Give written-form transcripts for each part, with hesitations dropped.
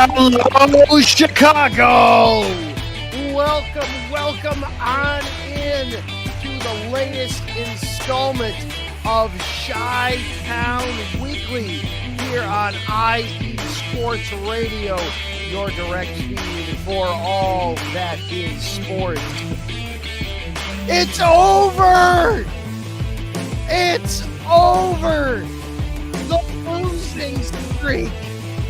Hello, Chicago! Welcome on in to the latest installment of Chi-Town Weekly here on IE Sports Radio, your direct feed for all that is sports. It's over! It's over! The losing streak,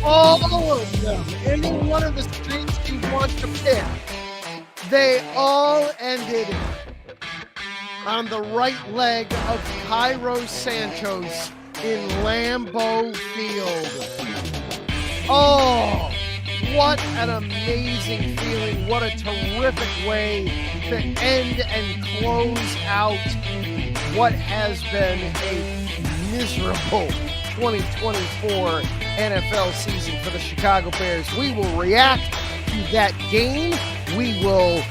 all of them, any one of the streaks you want to pick, they all ended on the right leg of Cairo Santos in Lambeau Field. Oh, what an amazing feeling. What a terrific way to end and close out what has been a miserable 2024 NFL season for the Chicago Bears. We will react to that game. We will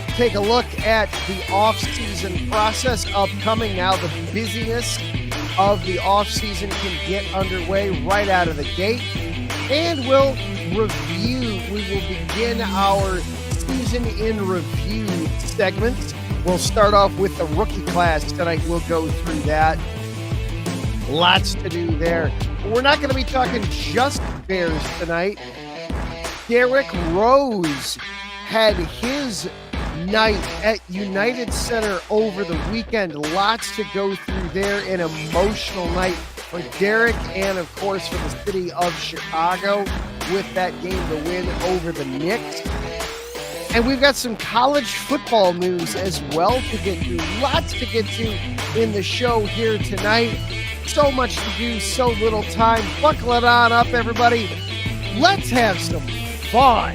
take a look at the offseason process upcoming. Now the busyness of the offseason can get underway right out of the gate. And we'll review. We will begin our season in review segment. We'll start off with the rookie class tonight. We'll go through that. Lots to do there. But we're not going to be talking just Bears tonight. Derrick Rose had his night at United Center over the weekend. Lots to go through there. An emotional night for Derrick and, of course, for the city of Chicago with that game to win over the Knicks. And we've got some college football news as well to get to. Lots to get to in the show here tonight. So much to do, so little time. Buckle it on up, everybody. Let's have some fun.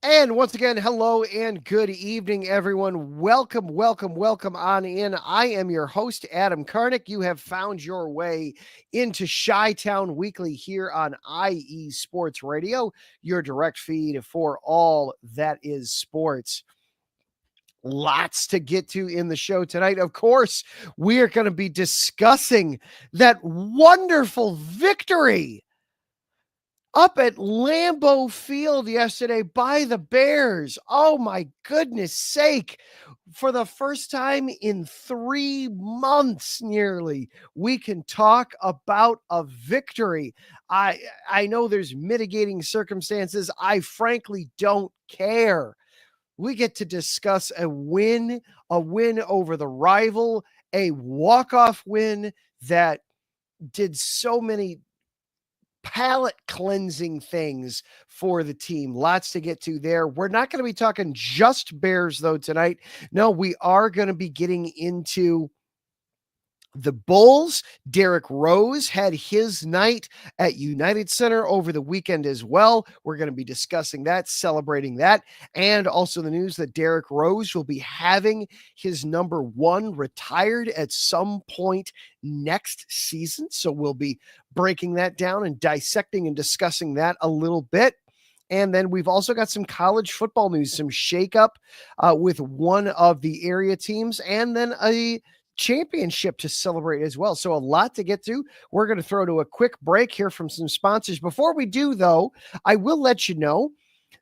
And once again, hello and good evening, everyone. Welcome on in. I am your host, Adam Karnick. You have found your way into Chi-Town Weekly here on IE Sports Radio, your direct feed for all that is sports. Lots to get to in the show tonight. Of course, we are going to be discussing that wonderful victory up at Lambeau Field yesterday by the Bears. Oh my goodness sake. For the first time in 3 months nearly, we can talk about a victory. I know there's mitigating circumstances. I frankly don't care. We get to discuss a win over the rival, a walk-off win that did so many palate cleansing things for the team. Lots to get to there. We're not going to be talking just Bears though tonight. No, we are going to be getting into the Bulls. Derrick Rose had his night at United Center over the weekend as well. We're going to be discussing that, celebrating that, and also the news that Derrick Rose will be having his number 1 retired at some point next season. So we'll be breaking that down and dissecting and discussing that a little bit. And then we've also got some college football news, some shakeup with one of the area teams, and then a championship to celebrate as well. So a lot to get to. We're going to throw to a quick break here from some sponsors. Before we do, though, I will let you know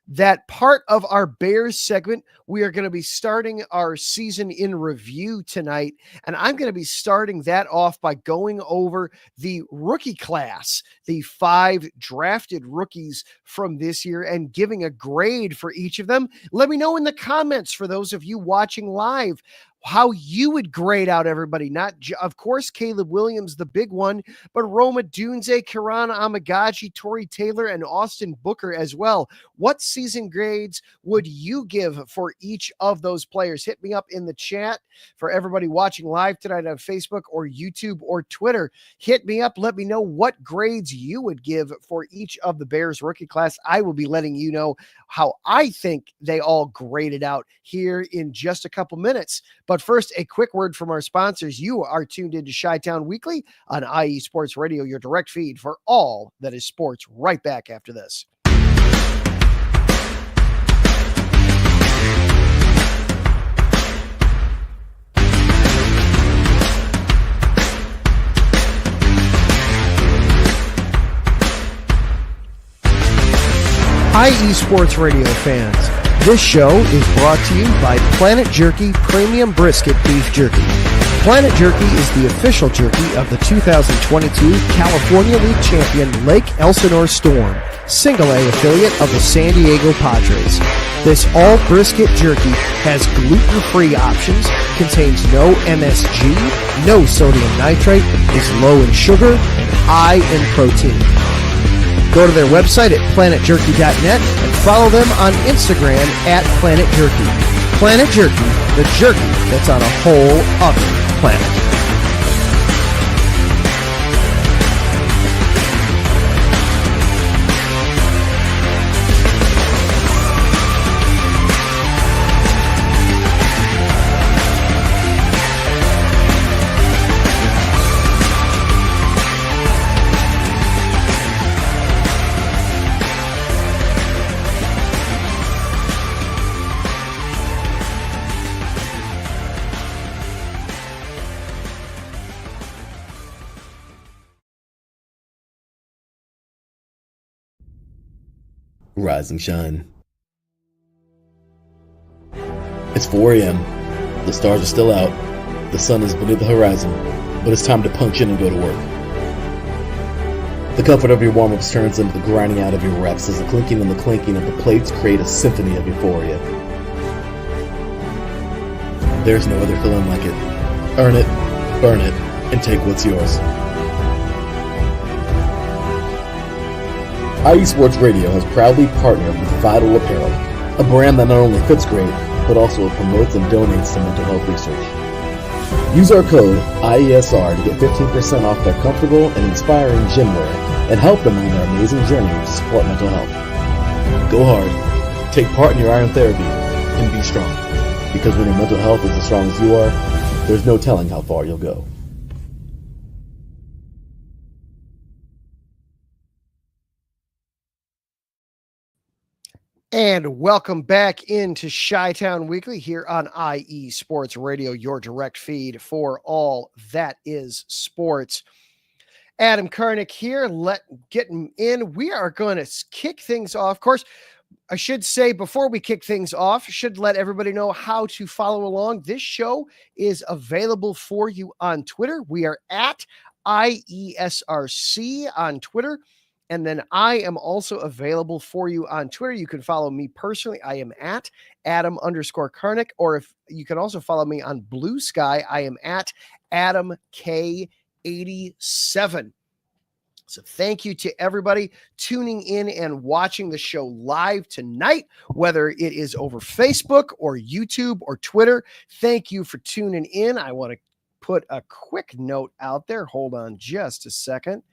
that part of our Bears segment, we are going to be starting our season in review tonight. And I'm going to be starting that off by going over the rookie class, the 5 drafted rookies from this year, and giving a grade for each of them. Let me know in the comments, for those of you watching live, how you would grade out everybody. Not, of course, Caleb Williams, the big one, but Roma Dunze, Kiran Amagaji, Torrey Taylor, and Austin Booker as well. What season grades would you give for each of those players? Hit me up in the chat for everybody watching live tonight on Facebook or YouTube or Twitter. Hit me up. Let me know what grades you would give for each of the Bears rookie class. I will be letting you know how I think they all graded out here in just a couple minutes. But first, a quick word from our sponsors. You are tuned into Chi-Town Weekly on IE Sports Radio, your direct feed for all that is sports. Right back after this. IE Sports Radio fans, this show is brought to you by Planet Jerky Premium Brisket Beef Jerky. Planet Jerky is the official jerky of the 2022 California League champion Lake Elsinore Storm, single-A affiliate of the San Diego Padres. This all-brisket jerky has gluten-free options, contains no MSG, no sodium nitrate, is low in sugar, and high in protein. Go to their website at planetjerky.net and follow them on Instagram at Planet Jerky. Planet Jerky, the jerky that's on a whole other planet. Rise and shine. It's 4 a.m. The stars are still out. The sun is beneath the horizon, but it's time to punch in and go to work. The comfort of your warm-ups turns into the grinding out of your reps as the clinking and the clanking of the plates create a symphony of euphoria. There's no other feeling like it. Earn it, burn it, and take what's yours. IE Sports Radio has proudly partnered with Vital Apparel, a brand that not only fits great, but also promotes and donates to mental health research. Use our code IESR to get 15% off their comfortable and inspiring gym wear and help them on their amazing journey to support mental health. Go hard, take part in your iron therapy, and be strong. Because when your mental health is as strong as you are, there's no telling how far you'll go. And welcome back into Chi-Town Weekly here on IE Sports Radio, your direct feed for all that is sports. Adam Karnick here, getting in. We are going to kick things off. Of course, I should say before we kick things off, should let everybody know how to follow along. This show is available for you on Twitter. We are at IESRC on Twitter. And then I am also available for you on Twitter. You can follow me personally. I am at Adam_Karnick, or if you can also follow me on Blue Sky, I am at AdamK87. So thank you to everybody tuning in and watching the show live tonight, whether it is over Facebook or YouTube or Twitter. Thank you for tuning in. I want to put a quick note out there. Hold on just a second.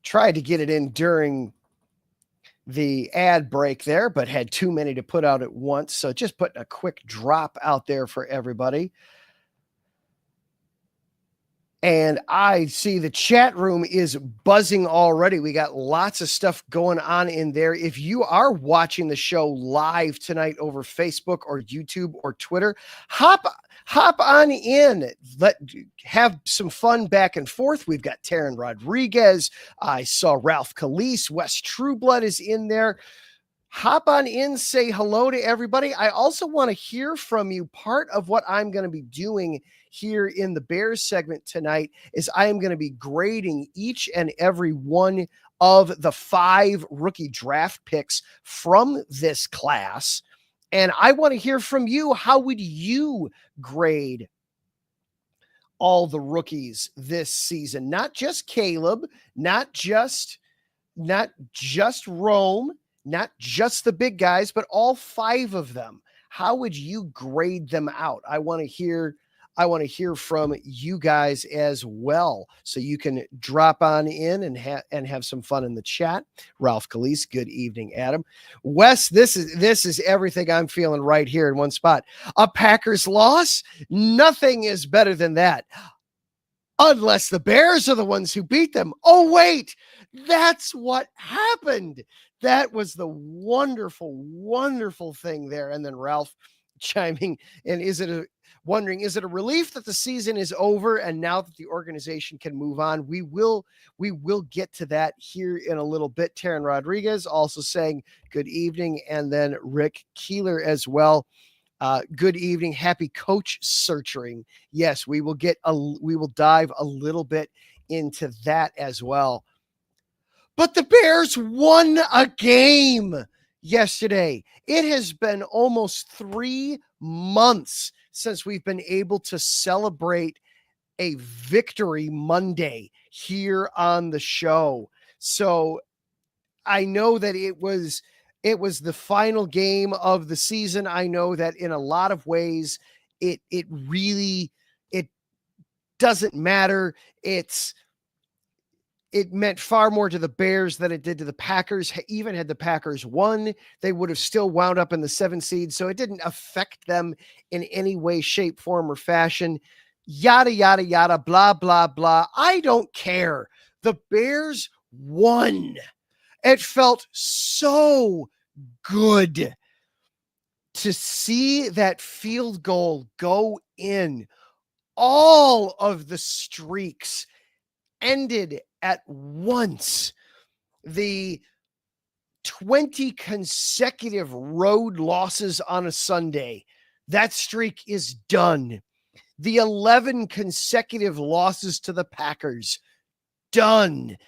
Tried to get it in during the ad break there, but had too many to put out at once. So just putting a quick drop out there for everybody. And I see the chat room is buzzing already. We got lots of stuff going on in there. If you are watching the show live tonight over Facebook or YouTube or Twitter, hop on in. Have some fun back and forth. We've got Taryn Rodriguez. I saw Ralph Calise. Wes Trueblood is in there. Hop on in, say hello to everybody. I also want to hear from you. Part of what I'm going to be doing here in the Bears segment tonight is I am going to be grading each and every one of the 5 rookie draft picks from this class. And I want to hear from you. How would you grade all the rookies this season? Not just Caleb, not just Rome, not just the big guys, but all 5 of them. How would you grade them out? I want to hear from you guys as well. So you can drop on in and have some fun in the chat. Ralph Calise, good evening, Adam. Wes, this is everything I'm feeling right here in one spot. A Packers loss? Nothing is better than that. Unless the Bears are the ones who beat them. Oh, wait, that's what happened. That was the wonderful, wonderful thing there. And then Ralph chiming in, wondering, is it a relief that the season is over and now that the organization can move on? We will get to that here in a little bit. Taryn Rodriguez also saying good evening, and then Rick Keeler as well. Good evening. Happy coach searching. Yes, we will dive a little bit into that as well. But the Bears won a game yesterday. It has been almost 3 months since we've been able to celebrate a victory Monday here on the show. So I know that it was the final game of the season. I know that in a lot of ways it really doesn't matter. It meant far more to the Bears than it did to the Packers. Even had the Packers won, they would have still wound up in the 7th seed. So it didn't affect them in any way, shape, form, or fashion. Yada, yada, yada, blah, blah, blah. I don't care. The Bears won. It felt so good to see that field goal go in. All of the streaks ended at once. The 20 consecutive road losses on a Sunday, that streak is done. The 11 consecutive losses to the Packers, done.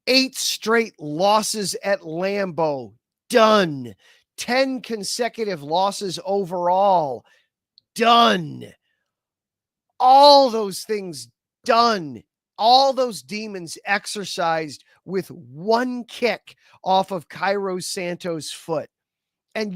8 straight losses at Lambeau, done. 10 consecutive losses overall, done. All those things done. All those demons exercised with one kick off of Cairo Santos' foot. And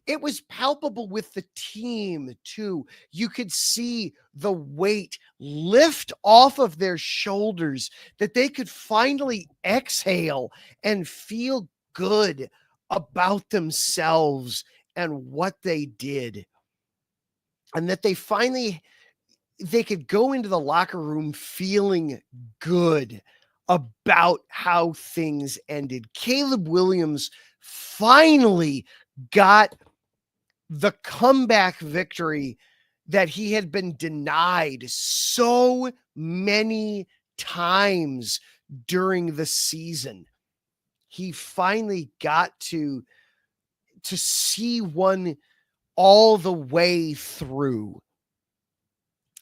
it was palpable with the team too. You could see the weight lift off of their shoulders, that they could finally exhale and feel good about themselves and what they did. And that they could go into the locker room feeling good about how things ended. Caleb Williams finally got the comeback victory that he had been denied so many times during the season. He finally got to see one all the way through.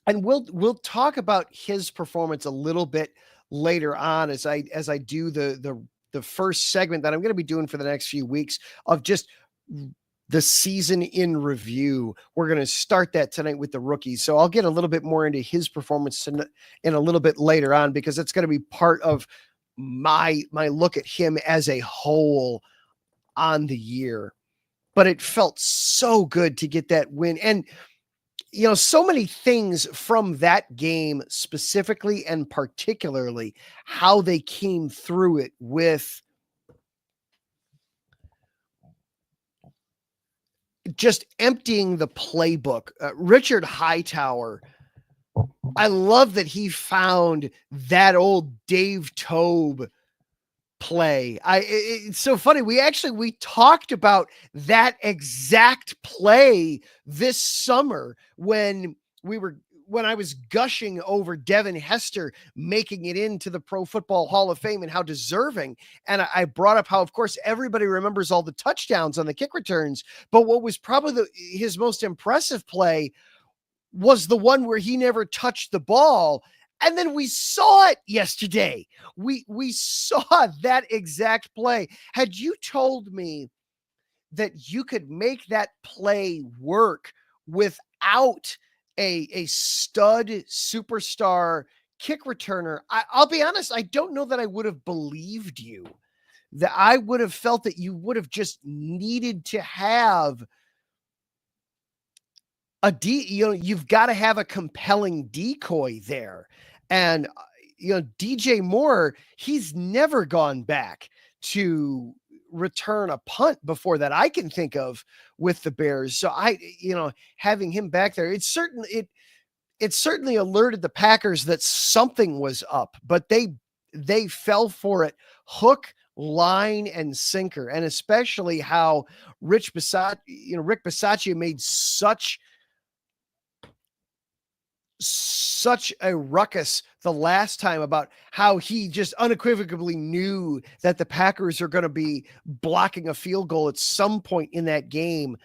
And we'll talk about his performance a little bit later on as I do the first segment that I'm going to be doing for the next few weeks of just the season in review. We're going to start that tonight with the rookies. So I'll get a little bit more into his performance in a little bit later on, because it's going to be part of my look at him as a whole on the year. But it felt so good to get that win. And so many things from that game specifically and particularly how they came through it with just emptying the playbook. Richard Hightower, I love that he found that old Dave Tobe play. It's so funny. We talked about that exact play this summer when I was gushing over Devin Hester making it into the Pro Football Hall of Fame and how deserving. And I brought up how, of course, everybody remembers all the touchdowns on the kick returns, but what was probably his most impressive play was the one where he never touched the ball. And then we saw it yesterday. We saw that exact play. Had you told me that you could make that play work without a stud superstar kick returner, I'll be honest, I don't know that I would have believed you. That I would have felt that you would have just needed to have you've got to have a compelling decoy there. And, DJ Moore, he's never gone back to return a punt before that I can think of with the Bears. So having him back there, it certainly alerted the Packers that something was up, but they fell for it hook, line and sinker, and especially how Rick Bisaccia made such a ruckus the last time about how he just unequivocally knew that the Packers are going to be blocking a field goal at some point in that game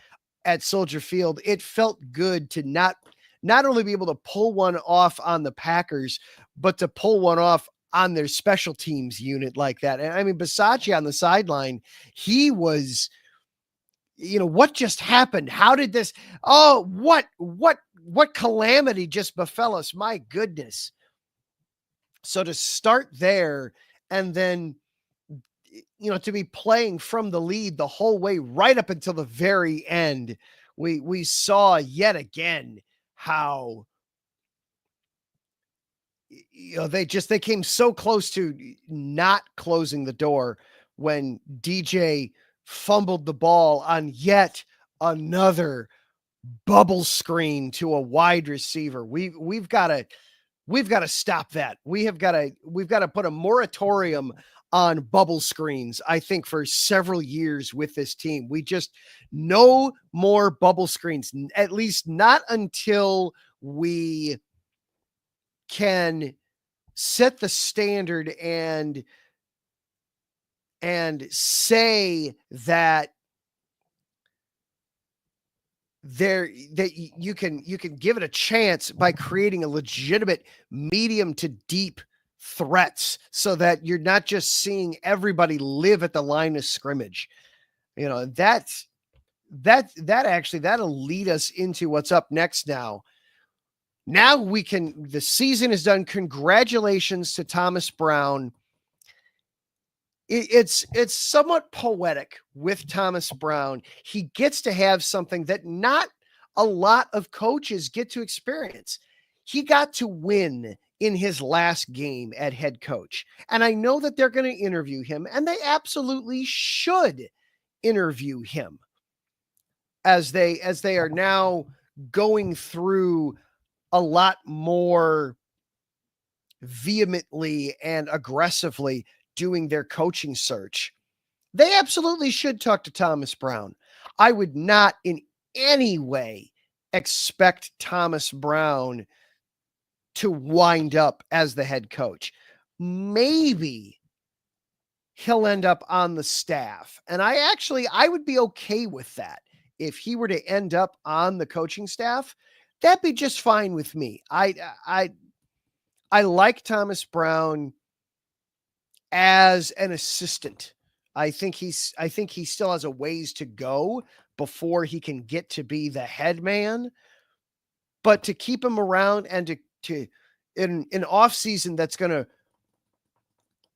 at Soldier Field. It felt good to not only be able to pull one off on the Packers, but to pull one off on their special teams unit like that. And I mean, Bisaccia on the sideline, he was, what just happened? How did this? Oh, what calamity just befell us? My goodness. So to start there and then, to be playing from the lead the whole way right up until the very end, we saw yet again how, they came so close to not closing the door when DJ fumbled the ball on yet another bubble screen to a wide receiver. We've got to stop that. We've got to put a moratorium on bubble screens, I think, for several years with this team. We just no more bubble screens, at least not until we can set the standard and say that you can give it a chance by creating a legitimate medium to deep threats, so that you're not just seeing everybody live at the line of scrimmage. That'll lead us into what's up next now. Now the season is done. Congratulations to Thomas Brown. It's somewhat poetic with Thomas Brown. He gets to have something that not a lot of coaches get to experience. He got to win in his last game at head coach. And I know that they're going to interview him, and they absolutely should interview him as they are now going through a lot more vehemently and aggressively doing their coaching search. They absolutely should talk to Thomas Brown. I would not in any way expect Thomas Brown to wind up as the head coach. Maybe he'll end up on the staff. And I would be okay with that. If he were to end up on the coaching staff, that'd be just fine with me. I like Thomas Brown as an assistant. I think he still has a ways to go before he can get to be the head man. But to keep him around and to in an off season that's going to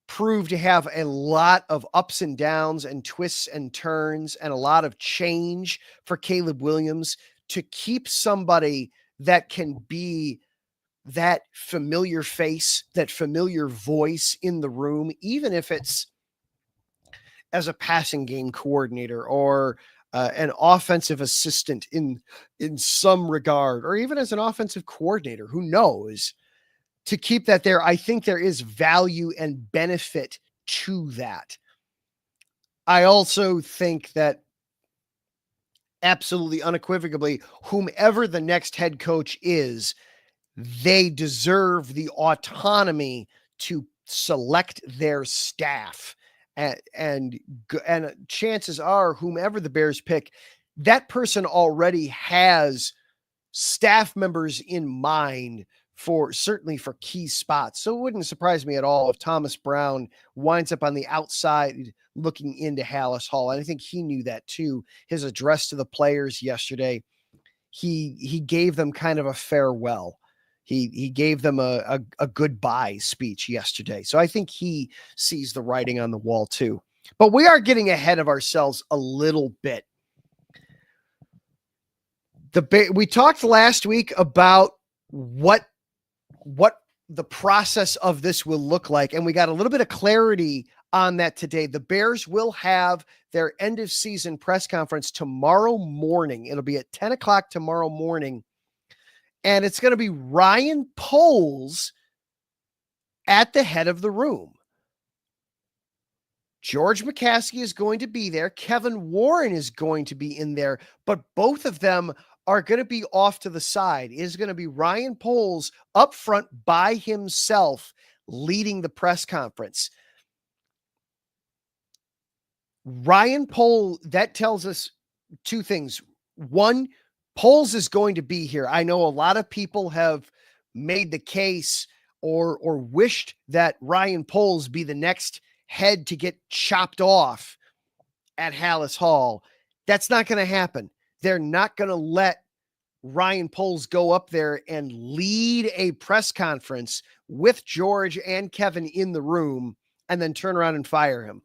prove to have a lot of ups and downs and twists and turns and a lot of change for Caleb Williams, to keep somebody that can be that familiar face, that familiar voice in the room, even if it's as a passing game coordinator or an offensive assistant in some regard, or even as an offensive coordinator, who knows, to keep that there. I think there is value and benefit to that. I also think that absolutely unequivocally, whomever the next head coach is, they deserve the autonomy to select their staff. And chances are, whomever the Bears pick, that person already has staff members in mind certainly for key spots. So it wouldn't surprise me at all if Thomas Brown winds up on the outside looking into Hallis Hall. And I think he knew that too. His address to the players yesterday, he gave them kind of a farewell. He gave them a goodbye speech yesterday. So I think he sees the writing on the wall too. But we are getting ahead of ourselves a little bit. We talked last week about what the process of this will look like, and we got a little bit of clarity on that today. The Bears will have their end of season press conference tomorrow morning. It'll be at 10 o'clock tomorrow morning. And it's going to be Ryan Poles at the head of the room. George McCaskey is going to be there. Kevin Warren is going to be in there, but both of them are going to be off to the side. It is going to be Ryan Poles up front by himself leading the press conference. Ryan Poles, that tells us two things. One, Poles is going to be here. I know a lot of people have made the case or wished that Ryan Poles be the next head to get chopped off at Hallis Hall. That's not going to happen. They're not going to let Ryan Poles go up there and lead a press conference with George and Kevin in the room and then turn around and fire him.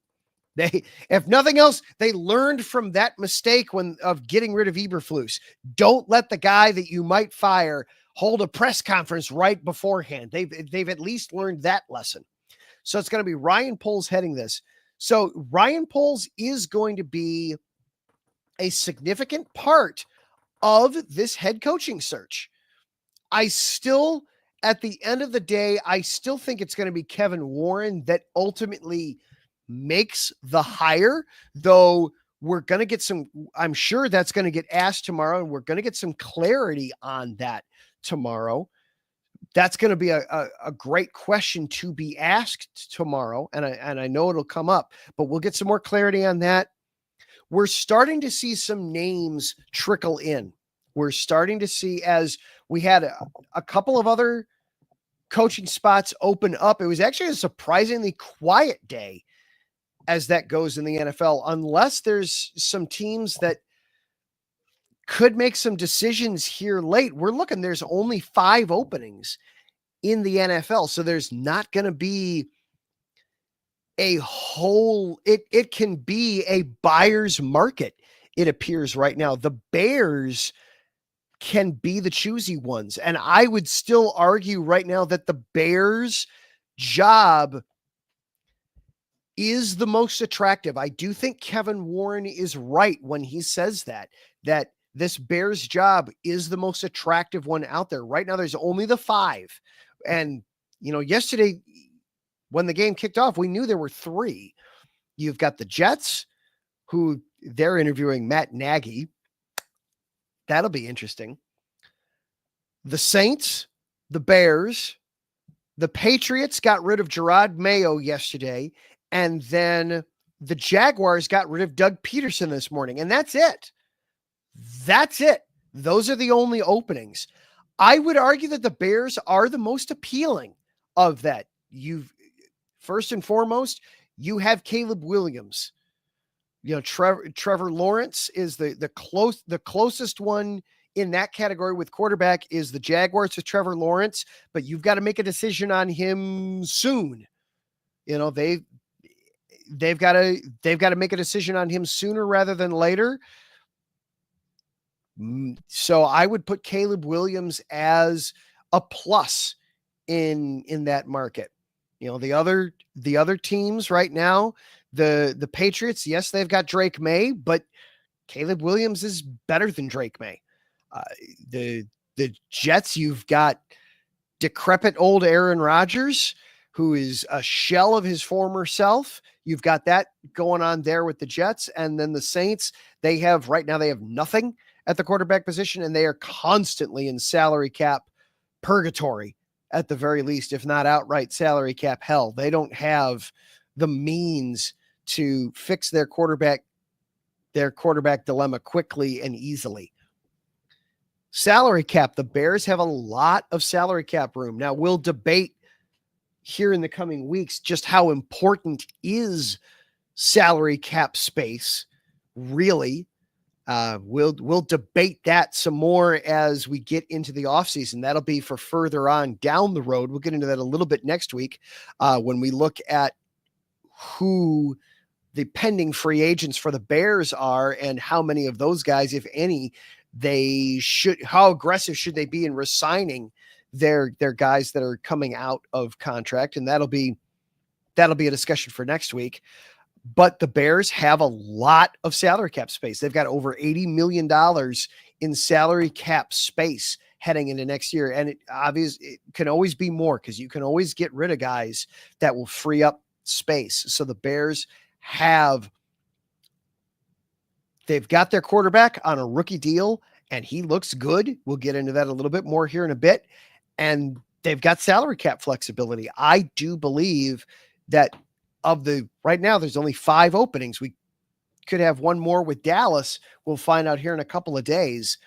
They, if nothing else, they learned from that mistake of getting rid of Eberflus. Don't let the guy that you might fire hold a press conference right beforehand. They've at least learned that lesson. So it's going to be Ryan Poles heading this. So Ryan Poles is going to be a significant part of this head coaching search. I still, at the end of the day, I still think it's going to be Kevin Warren that ultimately makes the hire, though we're going to get some, I'm sure that's going to get asked tomorrow, and we're going to get some clarity on that tomorrow. That's going to be a great question to be asked tomorrow. And I know it'll come up, but we'll get some more clarity on that. We're starting to see some names trickle in. We're starting to see, as we had a couple of other coaching spots open up. It was actually a surprisingly quiet day as that goes in the NFL, unless there's some teams that could make some decisions here late. We're looking, there's only 5 openings in the NFL. So there's not going to be a whole, it can be a buyer's market. It appears right now. The Bears can be the choosy ones. And I would still argue right now that the Bears job is the most attractive. I do think Kevin Warren is right when he says that this Bears job is the most attractive one out there. Right now, there's only the 5. And, yesterday when the game kicked off, we knew there were 3. You've got the Jets, who they're interviewing Matt Nagy. That'll be interesting. The Saints, the Bears, the Patriots got rid of Gerard Mayo yesterday. And then the Jaguars got rid of Doug Peterson this morning. And that's it. That's it. Those are the only openings. I would argue that the Bears are the most appealing of that. First and foremost, you have Caleb Williams. Trevor Lawrence is the closest one in that category with quarterback is the Jaguars with Trevor Lawrence, but you've got to make a decision on him soon. They've got to make a decision on him sooner rather than later. So I would put Caleb Williams as a plus in that market. The other teams right now, the Patriots, yes, they've got Drake May, but Caleb Williams is better than Drake May. The Jets, you've got decrepit old Aaron Rodgers, who is a shell of his former self. You've got that going on there with the Jets. And then the Saints, right now they have nothing at the quarterback position, and they are constantly in salary cap purgatory at the very least, if not outright salary cap hell. They don't have the means to fix their quarterback dilemma quickly and easily. Salary cap, the Bears have a lot of salary cap room. Now, we'll debate here in the coming weeks just how important is salary cap space, really. We'll debate that some more as we get into the offseason. That'll be for further on down the road. We'll get into that a little bit next week when we look at who the pending free agents for the Bears are and how many of those guys, if any, how aggressive should they be in resigning their guys that are coming out of contract. And that'll be a discussion for next week. But the Bears have a lot of salary cap space. They've got over $80 million in salary cap space heading into next year. And it can always be more because you can always get rid of guys that will free up space. So the Bears they've got their quarterback on a rookie deal, and he looks good. We'll get into that a little bit more here in a bit. And they've got salary cap flexibility. I do believe that right now, there's only 5 openings. We could have one more with Dallas. We'll find out here in a couple of days.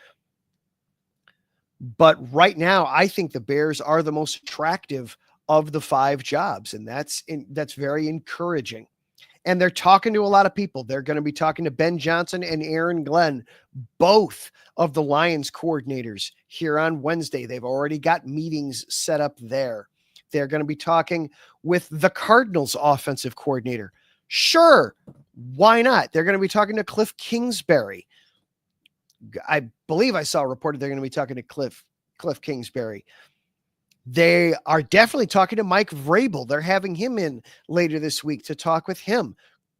But right now, I think the Bears are the most attractive of the 5 jobs, and that's very encouraging. And they're talking to a lot of people. They're going to be talking to Ben Johnson and Aaron Glenn, both of the Lions coordinators, here on Wednesday. They've already got meetings set up there. They're going to be talking with the Cardinals offensive coordinator. Sure, why not? They're going to be talking to Cliff Kingsbury. I believe I saw reported they're going to be talking to Cliff Kingsbury. They are definitely talking to Mike Vrabel. They're having him in later this week to talk with him.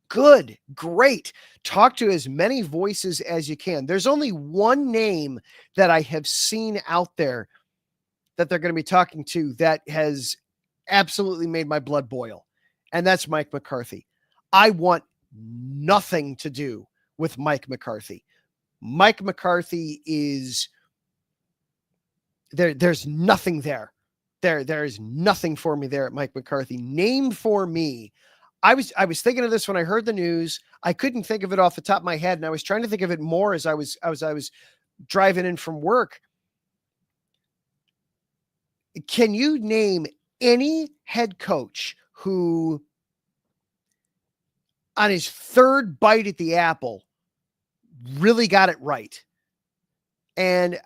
Good, great. Talk to as many voices as you can. There's only one name that I have seen out there that they're going to be talking to that has absolutely made my blood boil, and that's Mike McCarthy. I want nothing to do with Mike McCarthy. Mike McCarthy is there. There's nothing there. There is nothing for me there at Mike McCarthy. Name for me. I was thinking of this when I heard the news. I couldn't think of it off the top of my head, and I was trying to think of it more as I was driving in from work. Can you name any head coach who, on his 3rd bite at the apple, really got it right? And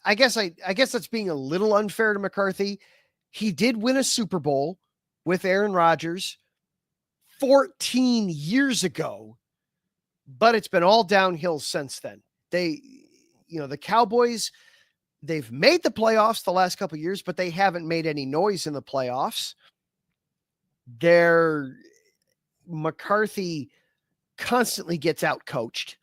I guess that's being a little unfair to McCarthy. He did win a Super Bowl with Aaron Rodgers 14 years ago, but it's been all downhill since then. The Cowboys, they've made the playoffs the last couple of years, but they haven't made any noise in the playoffs. McCarthy constantly gets out-coached.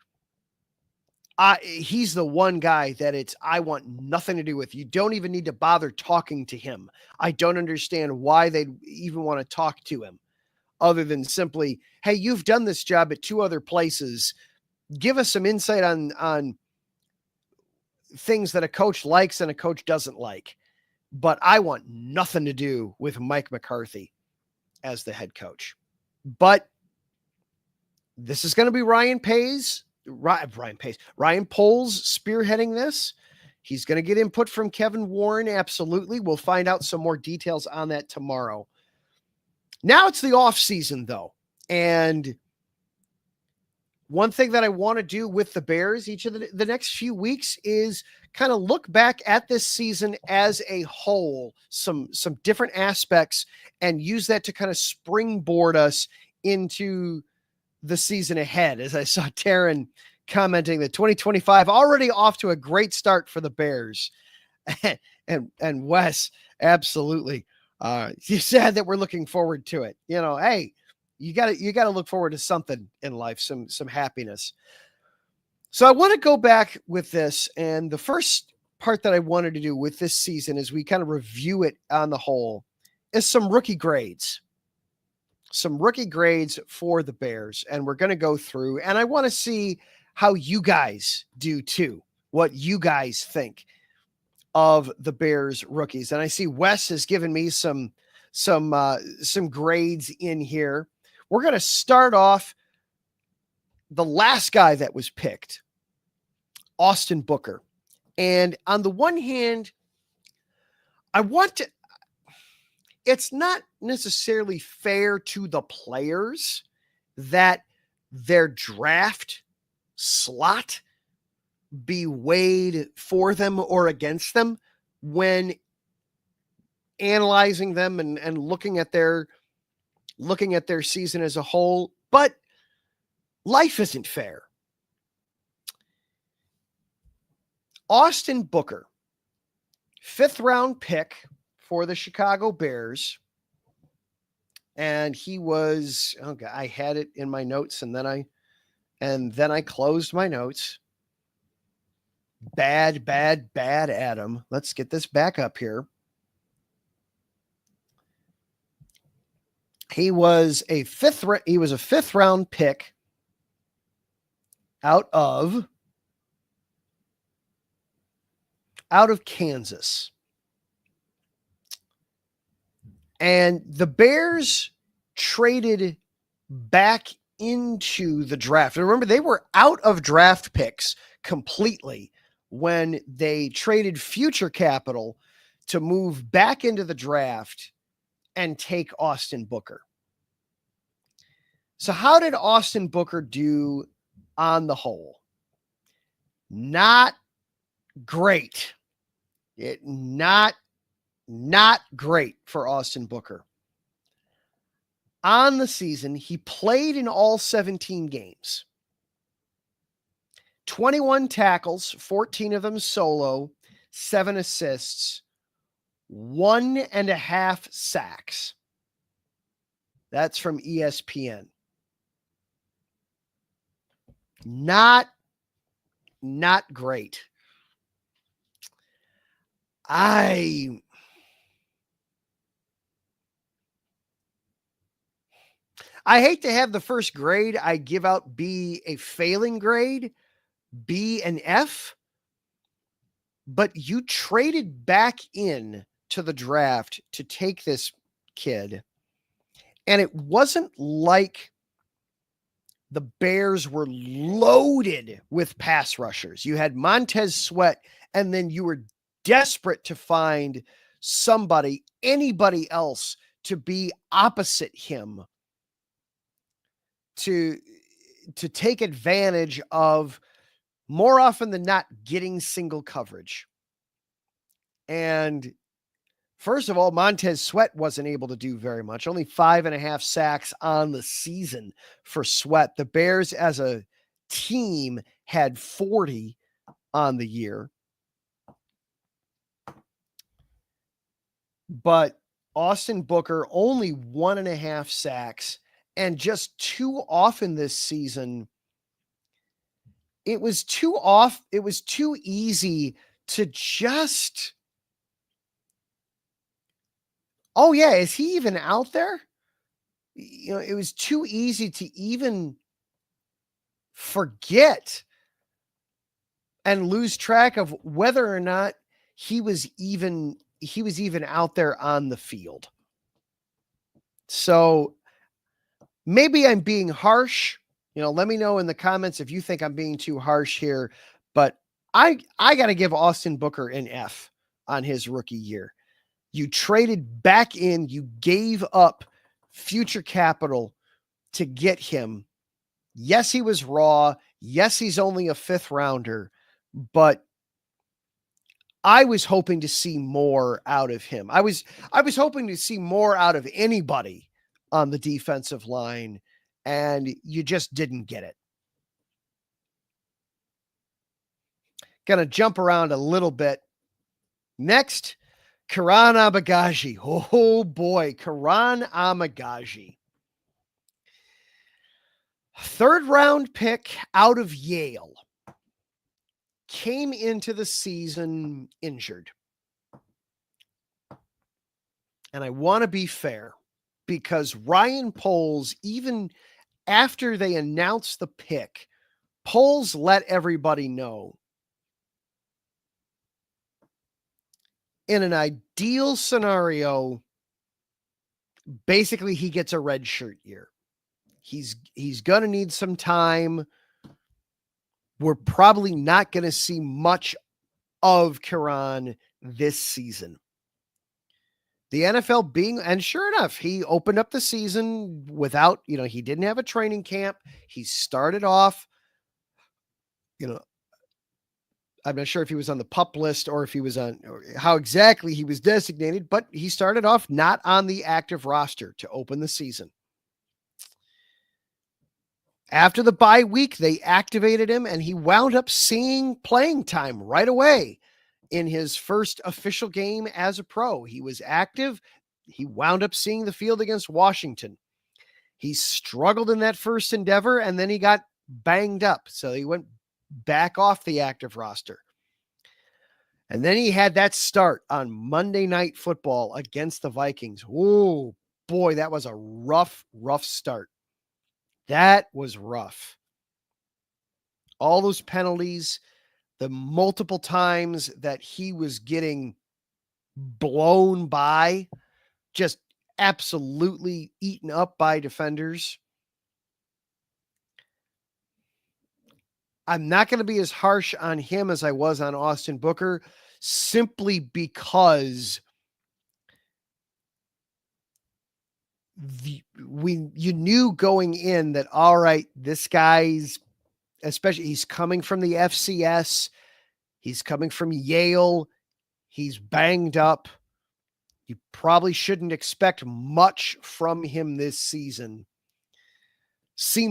He's the one guy that I want nothing to do with. You don't even need to bother talking to him. I don't understand why they'd even want to talk to him other than simply, hey, you've done this job at 2 other places. Give us some insight on things that a coach likes and a coach doesn't like. But I want nothing to do with Mike McCarthy as the head coach. But this is going to be Ryan Poles spearheading this. He's going to get input from Kevin Warren. Absolutely. We'll find out some more details on that tomorrow. Now it's the off season though. And one thing that I want to do with the Bears each of the next few weeks is kind of look back at this season as a whole, some different aspects, and use that to kind of springboard us into the season ahead. As I saw Taryn commenting that 2025 already off to a great start for the Bears. and Wes, absolutely. You said that we're looking forward to it. Hey, you got to look forward to something in life, some happiness. So I want to go back with this, and the first part that I wanted to do with this season as we kind of review it on the whole is some rookie grades. Some rookie grades for the Bears, and we're going to go through, and I want to see how you guys do too, what you guys think of the Bears rookies. And I see Wes has given me some grades in here. We're going to start off the last guy that was picked, Austin Booker. And on the one hand, it's not necessarily fair to the players that their draft slot be weighed for them or against them when analyzing them and looking at their season as a whole. But life isn't fair. Austin Booker, 5th round pick for the Chicago Bears. And he was, I had it in my notes and then I closed my notes. Bad, Adam. Let's get this back up here. He was a fifth round pick out of Kansas. And the Bears traded back into the draft. And remember, they were out of draft picks completely when they traded future capital to move back into the draft and take Austin Booker. So how did Austin Booker do on the whole? Not great. Not great for Austin Booker. On the season, he played in all 17 games. 21 tackles, 14 of them solo, 7 assists, 1.5 sacks. That's from ESPN. Not great. I hate to have the first grade I give out be a failing grade, be an F, but you traded back in to the draft to take this kid, and it wasn't like the Bears were loaded with pass rushers. You had Montez Sweat, and then you were desperate to find anybody else to be opposite him to take advantage of, more often than not, getting single coverage. And first of all, Montez Sweat wasn't able to do very much, only 5.5 sacks on the season for Sweat. The Bears as a team had 40 on the year. But Austin Booker only 1.5 sacks, and just too often this season, it was too easy to just, oh yeah, is he even out there? You know, it was too easy to even forget and lose track of whether or not he was even out there on the field. So maybe I'm being harsh. You know, let me know in the comments if you think I'm being too harsh here, but I got to give Austin Booker an F on his rookie year. You traded back in, you gave up future capital to get him. Yes, he was raw. Yes, he's only a 5th rounder, but I was hoping to see more out of him. I was hoping to see more out of anybody on the defensive line, and you just didn't get it. Gonna jump around a little bit. Next, Karan Abagaji. Oh boy, Karan Abagaji. 3rd round pick out of Yale. Came into the season injured. And I want to be fair, because Ryan Poles, even after they announced the pick, Poles let everybody know, in an ideal scenario, basically he gets a red shirt year. He's going to need some time. We're probably not going to see much of Karan this season. The NFL and sure enough, he opened up the season without, he didn't have a training camp. He started off, I'm not sure if he was on the PUP list or if he was on, or how exactly he was designated, but he started off not on the active roster to open the season. After the bye week, they activated him, and he wound up seeing playing time right away in his first official game as a pro. He was active. He wound up seeing the field against Washington. He struggled in that first endeavor, and then he got banged up. So he went back off the active roster. And then he had that start on Monday Night Football against the Vikings. Ooh, boy, that was a rough start. That was rough. All those penalties, the multiple times that he was getting blown by, just absolutely eaten up by defenders. I'm not going to be as harsh on him as I was on Austin Booker, simply because you knew going in that, all right, this guy's, especially he's coming from the FCS, he's coming from Yale, he's banged up. You probably shouldn't expect much from him this season. C-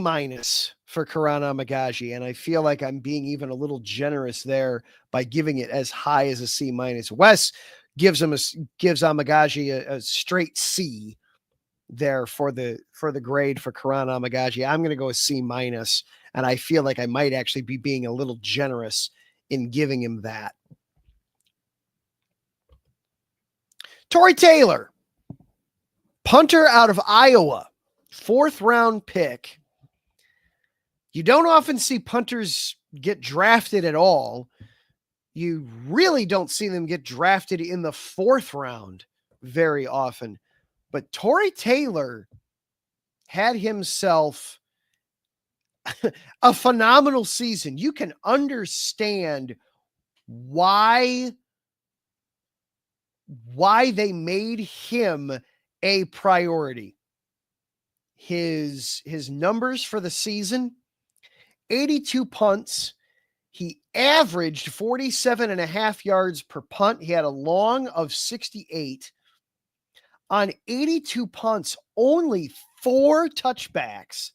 for Karan Amagaji, and I feel like I'm being even a little generous there by giving it as high as a C-. Wes gives Amagaji a straight C there for the grade for Karan Amagaji. I'm going to go a C-, and I feel like I might actually be being a little generous in giving him that. Tory Taylor, punter out of Iowa, 4th round pick. You don't often see punters get drafted at all. You really don't see them get drafted in the 4th round very often. But Tory Taylor had himself a phenomenal season. You can understand why they made him a priority. His numbers for the season, 82 punts. He averaged 47.5 yards per punt. He had a long of 68. On 82 punts, only 4 touchbacks,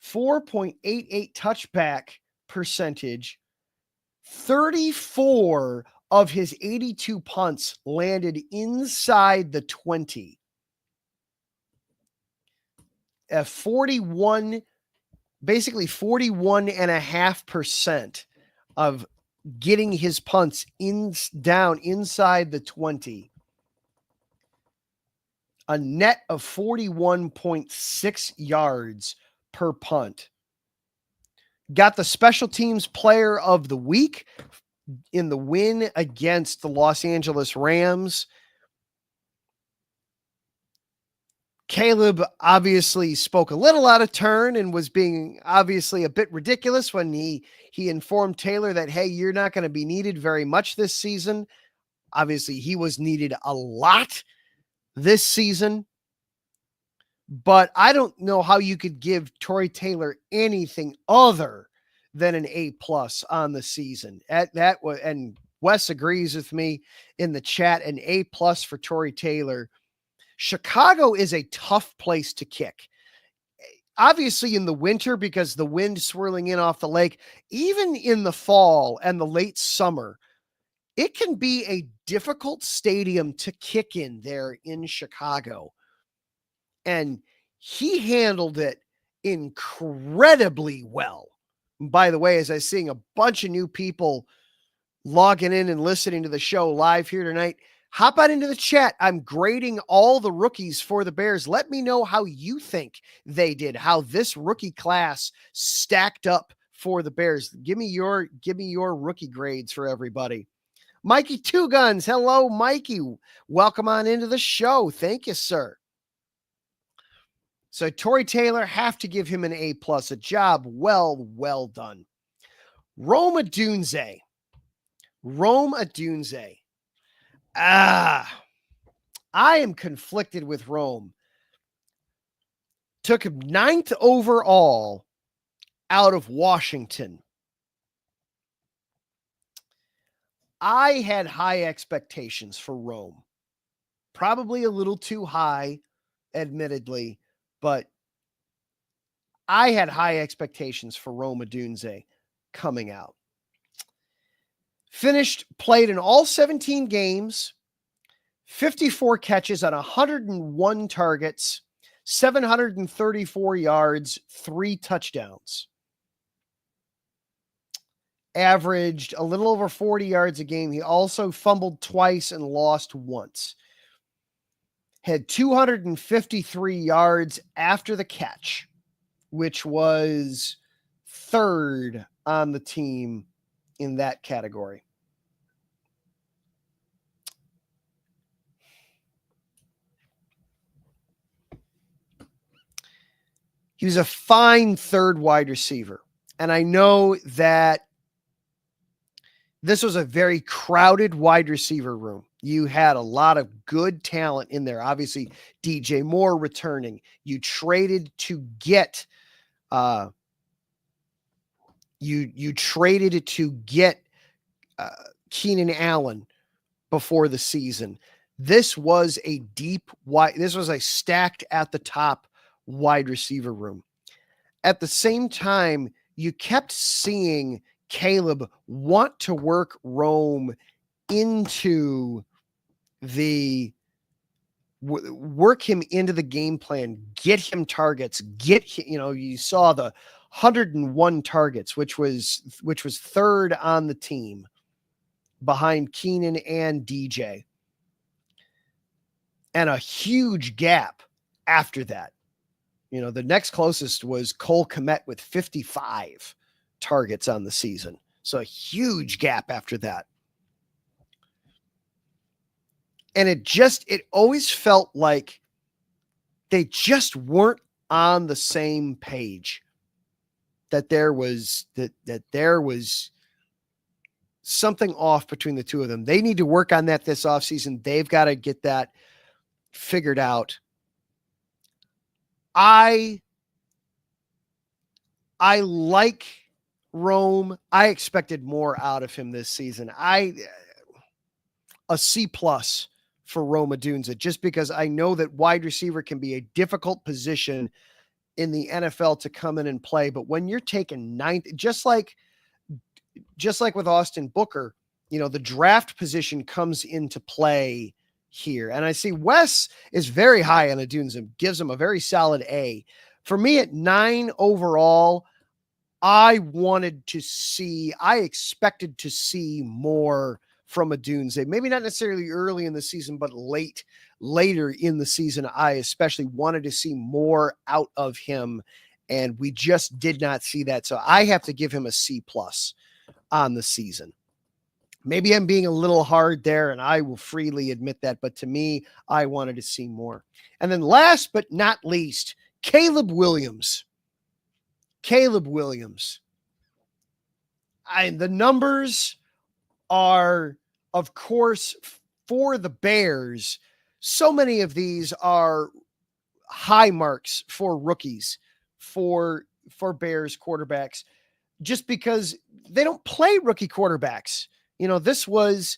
4.88 touchback percentage. 34 of his 82 punts landed inside the 20. Basically 41.5% of getting his punts down inside the 20. A net of 41.6 yards per punt. Got the special teams player of the week in the win against the Los Angeles Rams. Caleb obviously spoke a little out of turn and was being obviously a bit ridiculous when he informed Taylor that, hey, you're not going to be needed very much this season. Obviously, he was needed a lot this season. But I don't know how you could give Tory Taylor anything other than an A+ on the season. And Wes agrees with me in the chat, an A+ for Tory Taylor. Chicago is a tough place to kick. Obviously in the winter because the wind swirling in off the lake, even in the fall and the late summer, it can be a difficult stadium to kick in there in Chicago. And he handled it incredibly well. And by the way, as I'm seeing a bunch of new people logging in and listening to the show live here tonight, hop on into the chat. I'm grading all the rookies for the Bears. Let me know how you think they did, how this rookie class stacked up for the Bears. Give me your rookie grades for everybody. Mikey Two Guns. Hello, Mikey. Welcome on into the show. Thank you, sir. So Tory Taylor, have to give him an A+, a job well done. Rome Odunze. I am conflicted with Rome. Took him 9th overall out of Washington. I had high expectations for Rome. Probably a little too high, admittedly, but I had high expectations for Rome Odunze coming out. Played in all 17 games, 54 catches on 101 targets, 734 yards, 3 touchdowns. Averaged a little over 40 yards a game. He also fumbled twice and lost once. had 253 yards after the catch, which was third on the team in that category. He was a fine third wide receiver. And I know that this was a very crowded wide receiver room. You had a lot of good talent in there. Obviously, DJ Moore returning. You traded to get you traded to get Keenan Allen before the season. This was a this was a stacked at the top wide receiver room. At the same time, you kept seeing Caleb want to work Rome into work him into the game plan, get him targets, you saw the 101 targets, which was third on the team behind Keenan and DJ. And a huge gap after that. The next closest was Cole Kmet with 55 targets on the season. So a huge gap after that. And it always felt like they just weren't on the same page. That there was something off between the two of them. They need to work on that this offseason. They've got to get that figured out. I like Rome. I expected more out of him this season. A C+ for Rome Odunze, just because I know that wide receiver can be a difficult position in the NFL to come in and play. But when you're taking ninth, just like with Austin Booker, the draft position comes into play here. And I see Wes is very high on Odunze, gives him a very solid A. For me at 9 overall, I expected to see more from Odunze. Maybe not necessarily early in the season, but later in the season, I especially wanted to see more out of him. And we just did not see that. So I have to give him a C+ on the season. Maybe I'm being a little hard there, and I will freely admit that. But to me, I wanted to see more. And then last but not least, Caleb Williams. The numbers are, of course, for the Bears. So many of these are high marks for rookies, for Bears quarterbacks, just because they don't play rookie quarterbacks. This was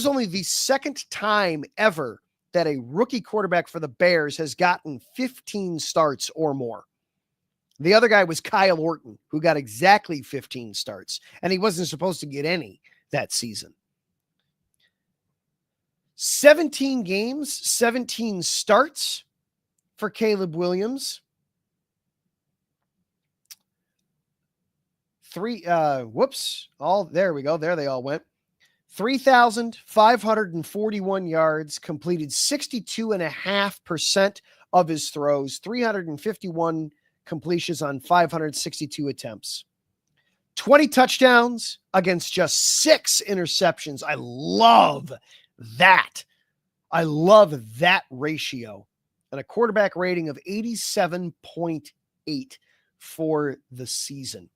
only the second time ever that a rookie quarterback for the Bears has gotten 15 starts or more. The other guy was Kyle Orton, who got exactly 15 starts, and he wasn't supposed to get any that season. 17 games, 17 starts for Caleb Williams. There we go. There they all went. 3,541 yards, completed 62.5% of his throws, 351 completions on 562 attempts. 20 touchdowns against just 6 interceptions. I love that. I love that ratio. And a quarterback rating of 87.8 for the season.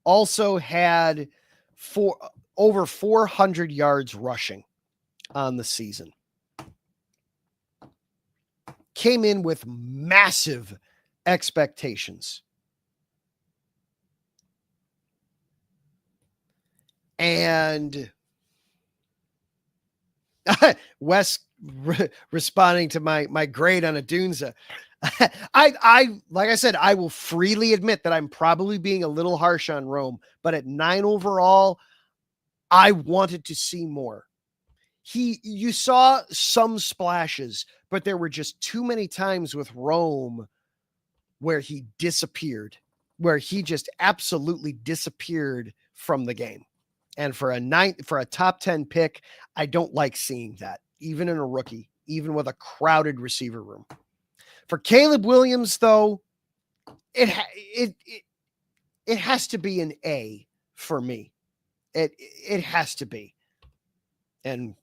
Also had over 400 yards rushing on the season. Came in with massive expectations. And Wes responding to my grade on Odunze. I like I said, I will freely admit that I'm probably being a little harsh on Rome, but at 9 overall, I wanted to see more. You saw some splashes, but there were just too many times with Rome where he disappeared, where he just absolutely disappeared from the game. And for a top 10 pick, I don't like seeing that, even in a rookie. even with a crowded receiver room. For Caleb Williams, though, it has to be an A for me. It has to be. And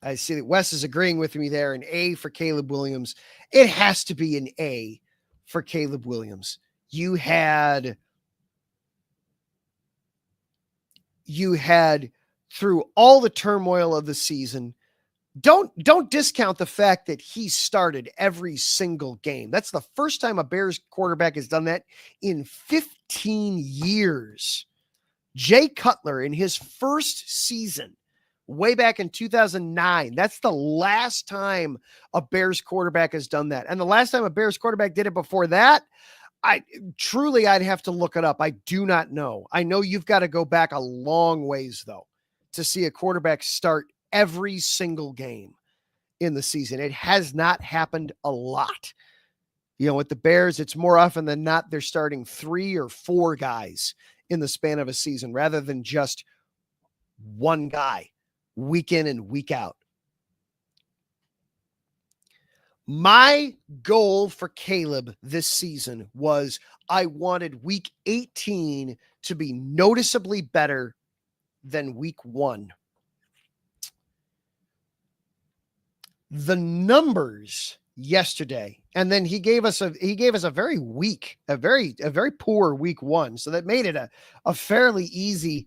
I see that Wes is agreeing with me there. An A for Caleb Williams. It has to be an A for Caleb Williams. You had through all the turmoil of the season, don't discount the fact that he started every single game. That's the first time a Bears quarterback has done that in 15 years. Jay Cutler in his first season, way back in 2009. That's the last time a Bears quarterback has done that. And the last time a Bears quarterback did it before that, I'd have to look it up. I do not know. I know you've got to go back a long ways, though, to see a quarterback start every single game in the season. It has not happened a lot. With the Bears, it's more often than not, they're starting 3 or 4 guys in the span of a season rather than just one guy week in and week out. My goal for Caleb this season was I wanted week 18 to be noticeably better than week 1. The numbers yesterday, and then he gave us a very weak, a very poor week 1. So that made it a fairly easy